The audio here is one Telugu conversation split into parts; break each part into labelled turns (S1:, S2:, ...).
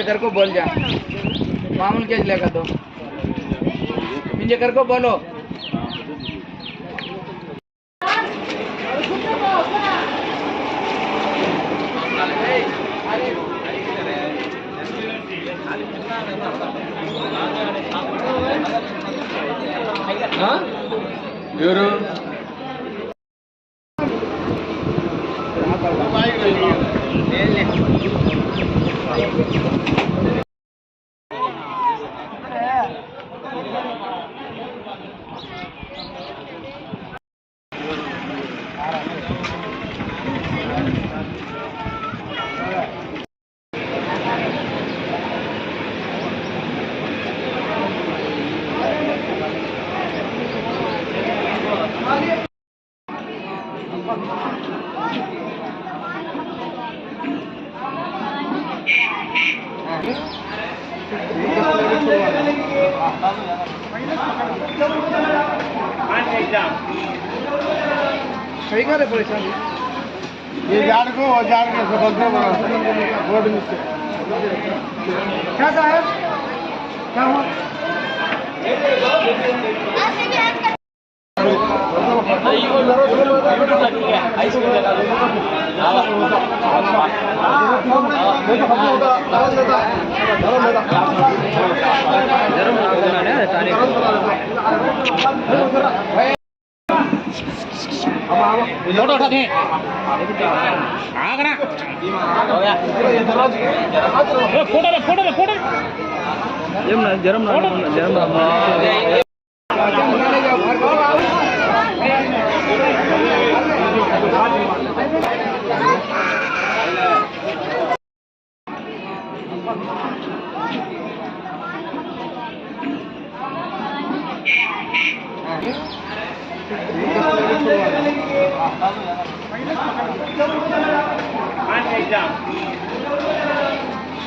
S1: कर को बोल जा मामूल केस लेगा तो मुझे कर को बोलो
S2: ఎవరు
S1: सही कर परेशान
S2: ये झाड़ को और झाड़ के सबसे रोड में से
S1: क्या साहब क्या हुआ
S2: फोटो उठा दें आगरा फोटो जरम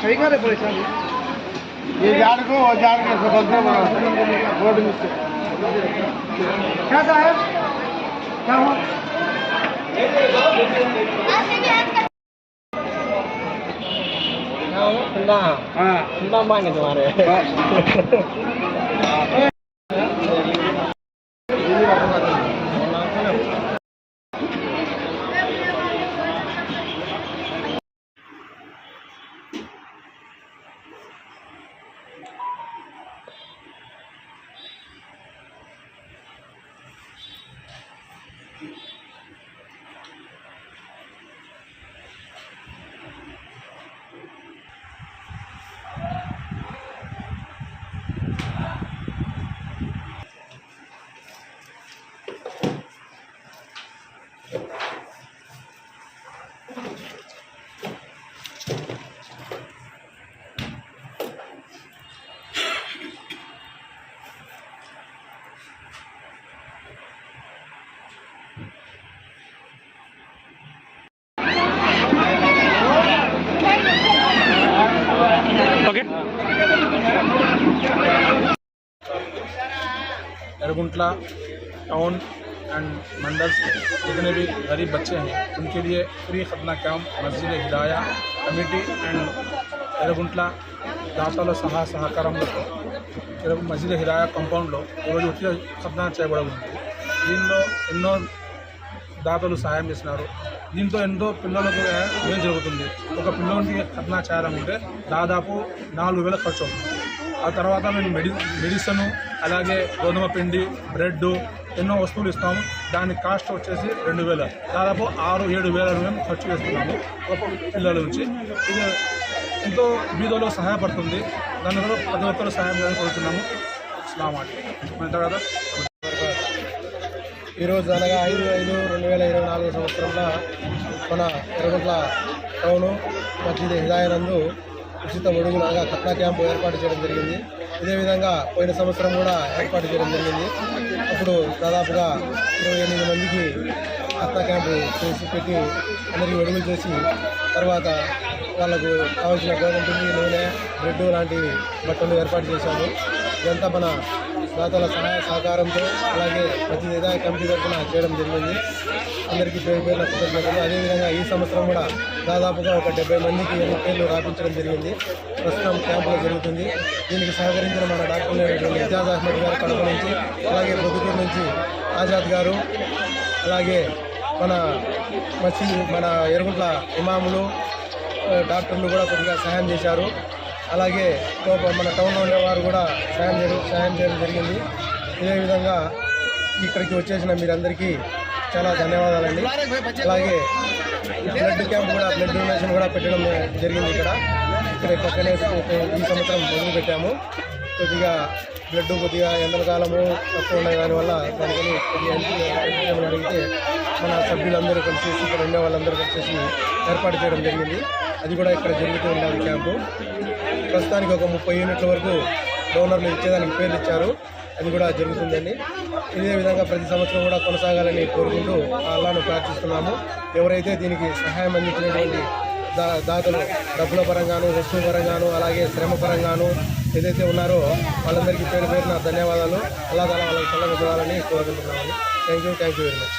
S1: सही कर परेशान
S2: ये झाड़ को और झाड़ के सबसे रोड में से
S1: क्या साहब क्या हुआ
S2: हाँ मांगे तुम्हारे एरगुंटला टाउन एंड मंडल्स जितने भी गरीब बच्चे हैं उनके लिए फ्री खतना कैंप मस्जिद हिदाया कमेटी एंड एरगुंटला దాతల సహకారంలో మస్జిద్ హిదాయా కాంపౌండ్లో ఈరోజు ఉచిత ఖత్నా చేయబడి ఉంది. దీనిలో ఎన్నో దాతలు సహాయం చేస్తున్నారు. దీంతో ఎంతో పిల్లలకు ఏం జరుగుతుంది. ఒక పిల్లలకి ఖత్నా చేయాలనుకుంటే దాదాపు 4,000 ఖర్చు అవుతుంది. ఆ తర్వాత మేము మెడిసిన్ అలాగే గోధుమ పిండి బ్రెడ్ ఎన్నో వస్తువులు ఇస్తాము. దాని కాస్ట్ వచ్చేసి 2,000 దాదాపు 6-7,000 మేము ఖర్చు చేస్తున్నాము ఒక పిల్లల నుంచి. ఇది ఎంతో బీదలో సహాయపడుతుంది. దానివల్ల ప్రతి ఒక్కరు సహాయం చేయాలని కోరుతున్నాము. అస్సలాము అలైకుం. తర్వాత ఈరోజు అనగా 5/5/2024 సంవత్సరంలో మన ఎర్రగుంట్ల టౌను మస్జిద్ హిదాయనందు ఉచిత ఒడుగులు అనగా ఖత్నా క్యాంపు ఏర్పాటు చేయడం జరిగింది. ఇదే విధంగా పోయిన సంవత్సరం కూడా ఏర్పాటు చేయడం జరిగింది. అప్పుడు దాదాపుగా 28 మందికి ఖత్నా క్యాంపు చేసి పెట్టి అందరికీ ఒడుగులు చేసి తర్వాత వాళ్ళకు కావాల్సిన గోధుమ పిండి నూనె బ్రెడ్ లాంటి బట్టలు ఏర్పాటు చేశాము. ఇదంతా మన
S3: దాతల సహాయ సహకారంతో అలాగే ప్రతి విధాయ కమిటీ తరఫున చేయడం జరిగింది. అందరికీ పేరు పేరున కృతజ్ఞతలు. అదేవిధంగా ఈ సంవత్సరం కూడా దాదాపుగా ఒక 70 మందికి ఎన్ని పేర్లు రాపించడం జరిగింది. ప్రస్తుతం క్యాంపులో జరుగుతుంది. దీనికి సహకరించిన మన డాక్టర్ ఇజాజ్ అహ్మద్ గారు కడప నుంచి, అలాగే పొద్దుటూరు నుంచి ఆజాద్ గారు, అలాగే మన ఎరుగుంట్ల ఇమాములు డాక్టర్లు కూడా కొద్దిగా సహాయం చేశారు. అలాగే మన టౌన్లో ఉండేవారు కూడా సహాయం చేయడం జరిగింది. ఇదే విధంగా ఇక్కడికి వచ్చేసిన మీరందరికీ చాలా ధన్యవాదాలండి. అలాగే బ్లడ్ క్యాంప్ కూడా, బ్లడ్ డొనేషన్ కూడా పెట్టడం జరిగింది. ఇక్కడ పక్కనే ఈ సంవత్సరం మొదలు పెట్టాము. కొద్దిగా కొద్దిగా ఎండకాలము తక్కువ ఉండే దానివల్ల దానికని కొద్దిగా ఎంపీఎంని అడిగితే మన సభ్యులందరూ కలిసి ఇక్కడ ఉండే వాళ్ళందరూ కలిసి ఏర్పాటు చేయడం జరిగింది. అది కూడా ఇక్కడ జరుగుతూ ఉన్నది క్యాంపు. ప్రస్తుతానికి ఒక 30 యూనిట్ల వరకు డోనర్లు ఇచ్చేదానికి పేర్లు ఇచ్చారు. అది కూడా జరుగుతుందండి. ఇదే విధంగా ప్రతి సంవత్సరం కూడా కొనసాగాలని కోరుకుంటూ అల్లాను ప్రార్థిస్తున్నాము. ఎవరైతే దీనికి సహాయం అందించినటువంటి దాతలు డబ్బుల పరంగాను, వస్తువు పరంగాను, అలాగే శ్రమ పరంగాను ఏదైతే ఉన్నారో వాళ్ళందరికీ పేరు పేరున ధన్యవాదాలు. అల్లా తాలా వాళ్ళకి చల్లగా చూడాలని కోరుకుంటున్నాము. Thank you very much.